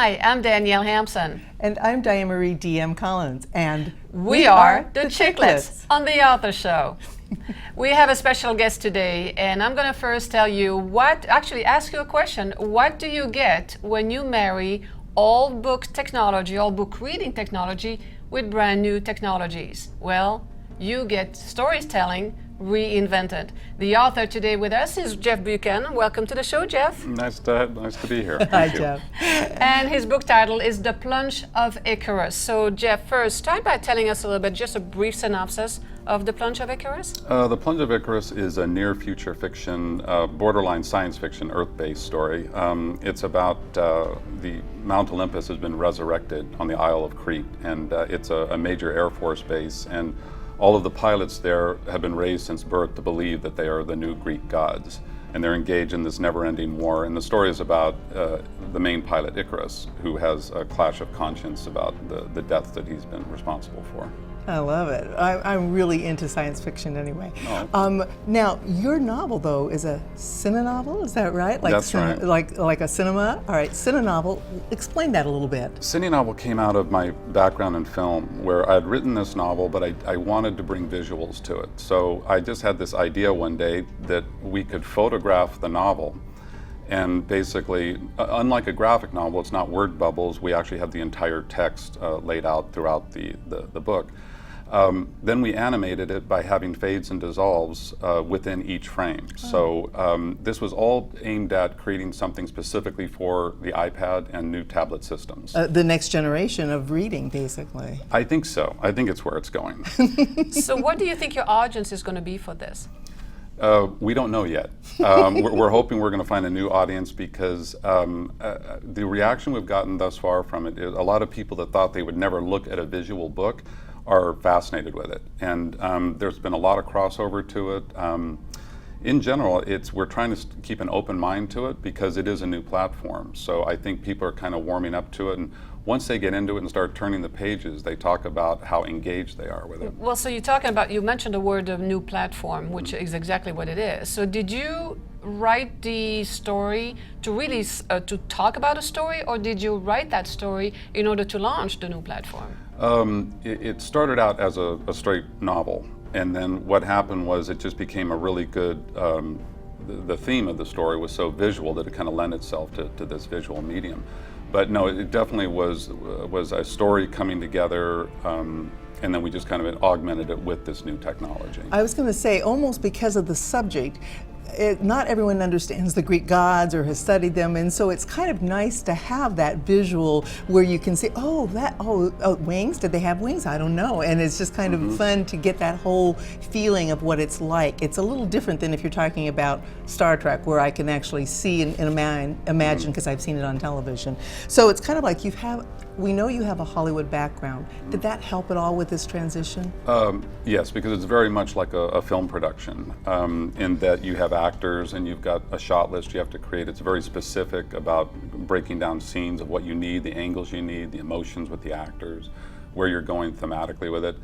Hi, I'm Danielle Hampson. And I'm Diane Marie D.M. Collins, and we are the Chicklets on the Author Show. We have a special guest today, and I'm going to first tell you ask you a question. What do you get when you marry old book technology, old book reading technology with brand new technologies? Well, you get storytelling reinvented. The author today with us is Jeff Buchanan. Welcome to the show, Jeff. Nice to be here. Hi, Jeff. And his book title is The Plunge of Icarus. So, Jeff, first, start by telling us a little bit, just a brief synopsis of The Plunge of Icarus. The Plunge of Icarus is a near-future fiction, borderline science fiction, Earth-based story. It's about the Mount Olympus has been resurrected on the Isle of Crete, and it's a major Air Force base, and all of the pilots there have been raised since birth to believe that they are the new Greek gods, and they're engaged in this never-ending war. And the story is about the main pilot, Icarus, who has a clash of conscience about the death that he's been responsible for. I love it. I'm really into science fiction anyway. Oh. Now, your novel, though, is a CineNovel, is that right? That's right. Like a cinema? All right, CineNovel. Explain that a little bit. CineNovel came out of my background in film, where I had written this novel, but I wanted to bring visuals to it. So I just had this idea one day that we could photograph the novel. And basically, unlike a graphic novel, it's not word bubbles. We actually have the entire text laid out throughout the book. Then we animated it by having fades and dissolves within each frame. Oh. So this was all aimed at creating something specifically for the iPad and new tablet systems. The next generation of reading, basically. I think so. I think it's where it's going. So what do you think your audience is going to be for this? We don't know yet. We're hoping we're going to find a new audience because the reaction we've gotten thus far from it is a lot of people that thought they would never look at a visual book are fascinated with it. And there's been a lot of crossover to it. In general, we're trying to keep an open mind to it because it is a new platform. So I think people are kind of warming up to it. And once they get into it and start turning the pages, they talk about how engaged they are with it. Well, so you mentioned the word of new platform, which is exactly what it is. So did you write the story to really to talk about a story, or did you write that story in order to launch the new platform? It started out as a straight novel, and then what happened was it just became a really good, the theme of the story was so visual that it kind of lent itself to this visual medium. But no, it definitely was a story coming together, and then we just kind of augmented it with this new technology. I was going to say, almost because of the subject, not everyone understands the Greek gods or has studied them, and so it's kind of nice to have that visual where you can say, oh, wings? Did they have wings? I don't know. And it's just kind of fun to get that whole feeling of what it's like. It's a little different than if you're talking about Star Trek, where I can actually see and imagine because I've seen it on television. So it's kind of like we know you have a Hollywood background. Did that help at all with this transition? Yes, because it's very much like a film production in that you have actors and you've got a shot list you have to create. It's very specific about breaking down scenes of what you need, the angles you need, the emotions with the actors, where you're going thematically with it.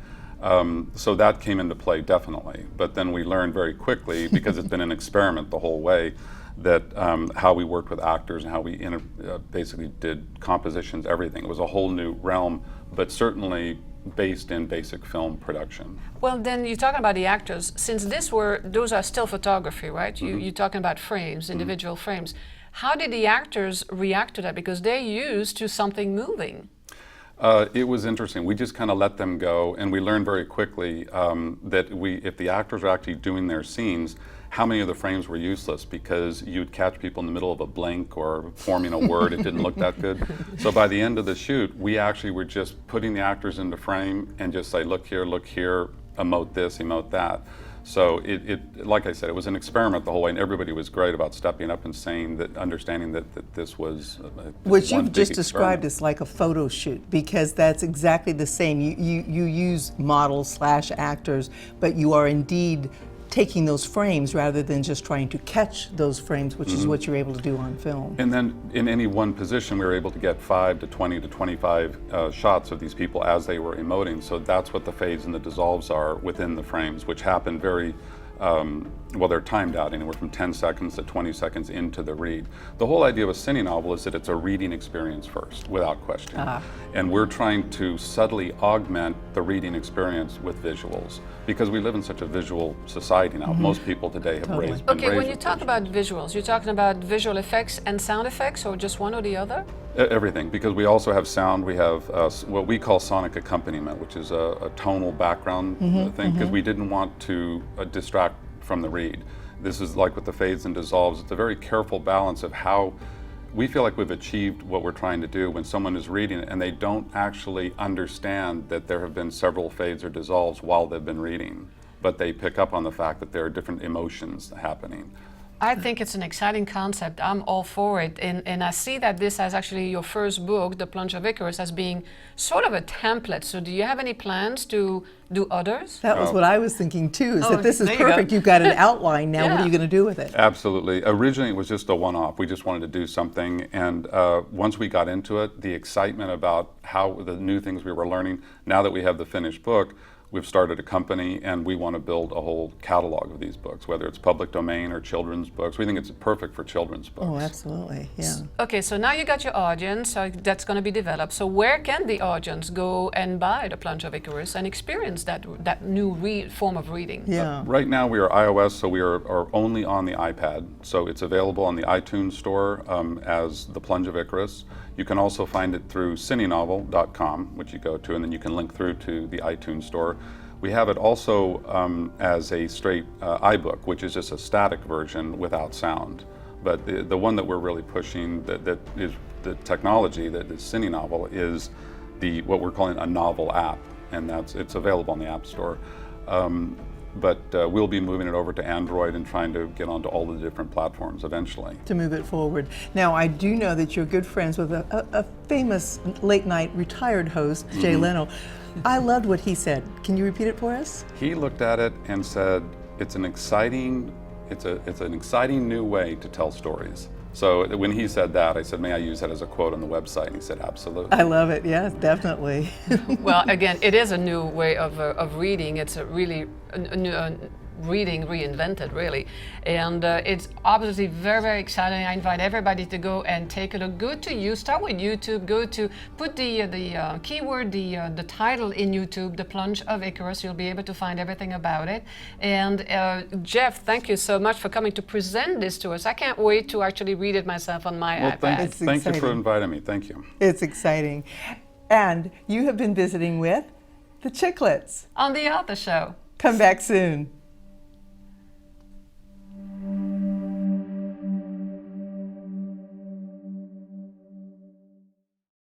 So that came into play definitely. But then we learned very quickly, because it's been an experiment the whole way, that how we worked with actors and how we basically did compositions, everything. It was a whole new realm, but certainly based in basic film production. Well, then you're talking about the actors. Since those are still photography, right? You're talking about frames, individual frames. How did the actors react to that? Because they're used to something moving. It was interesting. We just kind of let them go, and we learned very quickly that if the actors are actually doing their scenes, how many of the frames were useless because you'd catch people in the middle of a blank or forming a word. It didn't look that good. So by the end of the shoot, we actually were just putting the actors into frame and just say, look here, emote this, emote that. So like I said, it was an experiment the whole way, and everybody was great about stepping up and saying that, understanding that this was which you've just described as like a photo shoot, because that's exactly the same. You use models / actors, but you are indeed taking those frames rather than just trying to catch those frames, which is what you're able to do on film. And then in any one position, we were able to get 5 to 20 to 25 shots of these people as they were emoting. So that's what the fades and the dissolves are within the frames, which happen very Well, they're timed out anywhere from 10 seconds to 20 seconds into the read. The whole idea of a CineNovel is that it's a reading experience first, without question. And we're trying to subtly augment the reading experience with visuals, because we live in such a visual society now. Most people today have raised. Okay, when you talk about visuals, you're talking about visual effects and sound effects, or just one or the other? Everything, because we also have sound. We have what we call sonic accompaniment, which is a tonal background thing, because we didn't want to distract from the read. This is like with the fades and dissolves. It's a very careful balance of how we feel like we've achieved what we're trying to do when someone is reading it and they don't actually understand that there have been several fades or dissolves while they've been reading, but they pick up on the fact that there are different emotions happening. I think it's an exciting concept. I'm all for it. And I see that this as actually your first book, The Plunge of Icarus, as being sort of a template. So do you have any plans to do others? That was what I was thinking too, is that this is perfect. You've got an outline now. What are you going to do with it? Absolutely. Originally, it was just a one-off. We just wanted to do something. And once we got into it, the excitement about how the new things we were learning, now that we have the finished book, we've started a company and we want to build a whole catalog of these books, whether it's public domain or children's books. We think it's perfect for children's books. Oh, absolutely, yeah. Okay, so now you got your audience, so that's going to be developed. So where can the audience go and buy The Plunge of Icarus and experience that new form of reading? Yeah. Right now we are iOS, so we are only on the iPad. So it's available on the iTunes store as The Plunge of Icarus. You can also find it through CineNovel.com, which you go to, and then you can link through to the iTunes store. We have it also as a straight iBook, which is just a static version without sound. But the one that we're really pushing, that is the technology, that is CineNovel, is what we're calling a novel app, and it's available on the App Store. But we'll be moving it over to Android and trying to get onto all the different platforms eventually. To move it forward. Now, I do know that you're good friends with a famous late-night retired host, Jay Leno. I loved what he said. Can you repeat it for us? He looked at it and said, it's an exciting new way to tell stories. So when he said that, I said, may I use that as a quote on the website? And he said, absolutely. I love it, yes, definitely. Well, again, it is a new way of reading. It's a really reading reinvented, really. And it's obviously very, very exciting. I invite everybody to go and take a look. Go to you, start with YouTube, put the keyword, the title in YouTube, The Plunge of Icarus. You'll be able to find everything about it. And Jeff, thank you so much for coming to present this to us. I can't wait to actually read it myself on my iPad. Thank you for inviting me. Thank you. It's exciting. And you have been visiting with the Chicklets on the Author Show. Come back soon.